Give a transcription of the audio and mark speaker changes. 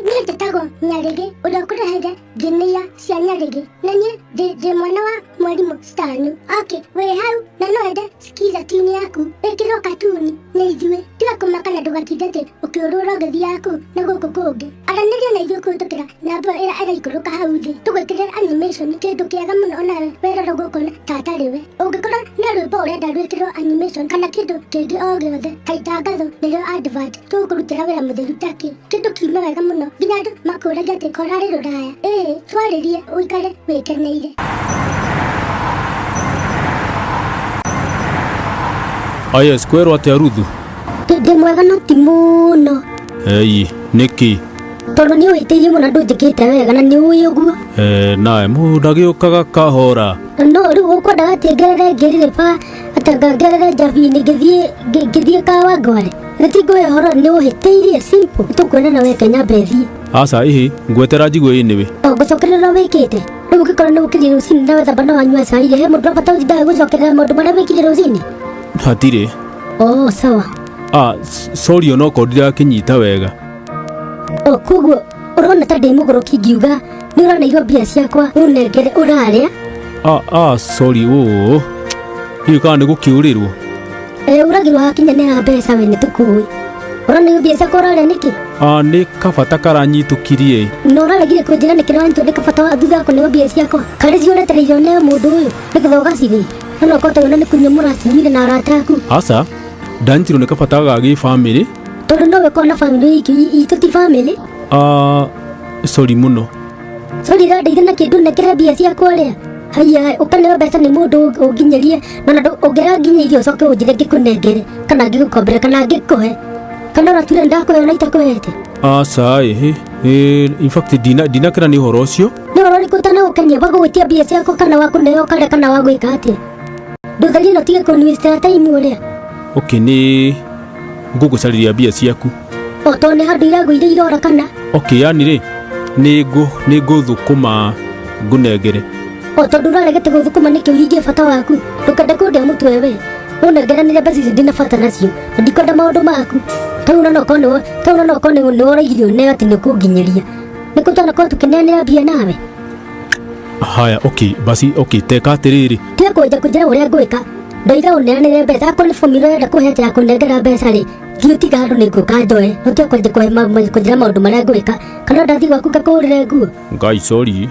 Speaker 1: Niĩ njĩtagwo Nyarĩgĩ ũrĩa ũkũrehere nginia cia Nyarĩgĩ, na niĩ ndĩ mwana wa mwarimũ Stanu. Okay, wĩ hau na no wende skiza tune yaku ĩkĩrwo katuni nĩ ithuĩ, tiga kũmaka na ndũgatinde atĩ ũkĩũrũra ũgĩthiaga kũu na gũkũ kũngĩ. Aranĩria na ithuĩ kũhĩtũkĩra namba ĩrĩa ĩraikũrũka hau thĩ, tũgwĩkĩrĩra animation, kĩndũ kĩega mũno onawe werora gũkũ ta atarĩ we. Ũngĩkorwo na rwĩmbo ũrenda rwĩkĩrwo animation kana kĩndũ kĩngĩ o gĩothe ta itangatho nĩrĩo advert, tũgũkũrutĩra wĩra mũtheru takĩ, kĩndũ kiume wega mũno nginya andũ makũragia atĩ korarĩ rũraya. Twarĩrie ũikare wĩkeneire.
Speaker 2: Aya square atĩa Ruthu?
Speaker 1: Ndĩ mwega no ti mũno.
Speaker 2: Nĩkĩ?
Speaker 1: Tondũ nĩ ũhĩtĩirie mũno ndũnjĩkĩte wega na nĩ ũĩ ũguo.
Speaker 2: Nawe mũndũ agĩũkaga kahora.
Speaker 1: No rĩu ũkwendaga atĩ ngerere ngĩrire pa atanga ngerere njabi-inĩ ngĩthiĩ Kawangware. Gĩtingũĩ ũhoro nĩ ũhĩtĩirie simple. Nĩtũkuona na weke nyambe thiĩ.
Speaker 2: Aca ngwetera njiguĩ nĩwe.
Speaker 1: Ngũcokerera wĩkĩte. Rĩu ũngĩkorwo nĩ ũkĩrire rũcinĩ na wethamba na wanyua cai he mũndũ ũrabata ũthiĩ gũcokerera maũndũ marĩa wĩkire rũcinĩ?
Speaker 2: Hatirĩ.
Speaker 1: Sawa.
Speaker 2: Sorry onokorwo ndirakĩnyita wega.
Speaker 1: Koguo ũrona ta ndĩ mũgũrũki ngiuga nĩ ũranaigua mbia ciakwa ũnengere ũrarĩa?
Speaker 2: Sorry ndiũĩ kana nĩ gũkĩũrĩrwo.
Speaker 1: Ũragĩrwo hakinya nĩ ha mbeca we nĩtũkũĩ. Ũrona mbia ciakwa ũrarĩa nĩkĩ?
Speaker 2: Nĩ kabata karanyitũkirie.
Speaker 1: No ũraregire kũnjĩra nĩkĩ wanyitwo nĩ kabata wa thutha kũneo mbia ciakwa? Karĩ ciũretereirwo nĩ mũndũ ũyũ nĩgetha ũgacirĩ. No ũkota wĩna nĩ kunyua mũracinyuire na arata aku.
Speaker 2: Aca ndanyitirwo nĩ kabata ga gĩ-bamĩrĩ.
Speaker 1: Tondũ no wĩkoo na bamĩrĩ itũ ti bamĩrĩ.
Speaker 2: Sorry mũno.
Speaker 1: Sorry randeithia na kĩndũ nekere mbia ciakwa ũrĩa. Haiya ũkaneo mbeca nĩ mũndũ ũnginyerie na ũngĩranginyĩirie ũcoke ũnjĩre ngĩkũnengere kana ngĩgũkombere kana ngĩkũhe. Kana ũratuire ndakũhe na itakũhete.
Speaker 2: Aca in fact ndinakĩra nĩ ũhoro ũcio.
Speaker 1: Nĩ ũhoro ũrĩkũ ũtanagũkenia wa gũgũĩtia mbia ciakwa kana wa kũneo karĩa kana wa gwĩka atĩa? Ndũtharie no tige kũnwĩstera time ũrĩa.
Speaker 2: Okay nĩ ngũgũcarĩria mbia ciaku.
Speaker 1: Tondũ nĩ handũ iragũire irora kana?
Speaker 2: Okay yani nĩ ngũthũkũma ngũnengere.
Speaker 1: Tondũ ũraregete gũthũkũma nĩkĩ ũhingie bata waku. Ndũkende kũndĩa mũtwe we. Ũnengeranĩre mbeca icio ndina bata nacio. Ndikwenda maũndũ maku. Tauna no kono nĩ ũraigirio nĩ atĩ nĩ kũnginyeria. Nĩ kũtanakorwo tũkĩneanĩra mbia nawe.
Speaker 2: Haya basi teka atĩrĩrĩ.
Speaker 1: Tiga kũnjĩra ũrĩa ngwĩka. Ndoiga ũneanĩre mbeca akorwo nĩ formula ũrenda kũhete ya kũnengera mbeca rĩ. Thiĩ ũtiga handũ nĩ ngũka njoe. No tiga kũnjĩra maũndũ marĩa ngwĩka. Kana ndathiĩ gwaku ngakũhũrĩre nguo.
Speaker 2: Ngai sorry.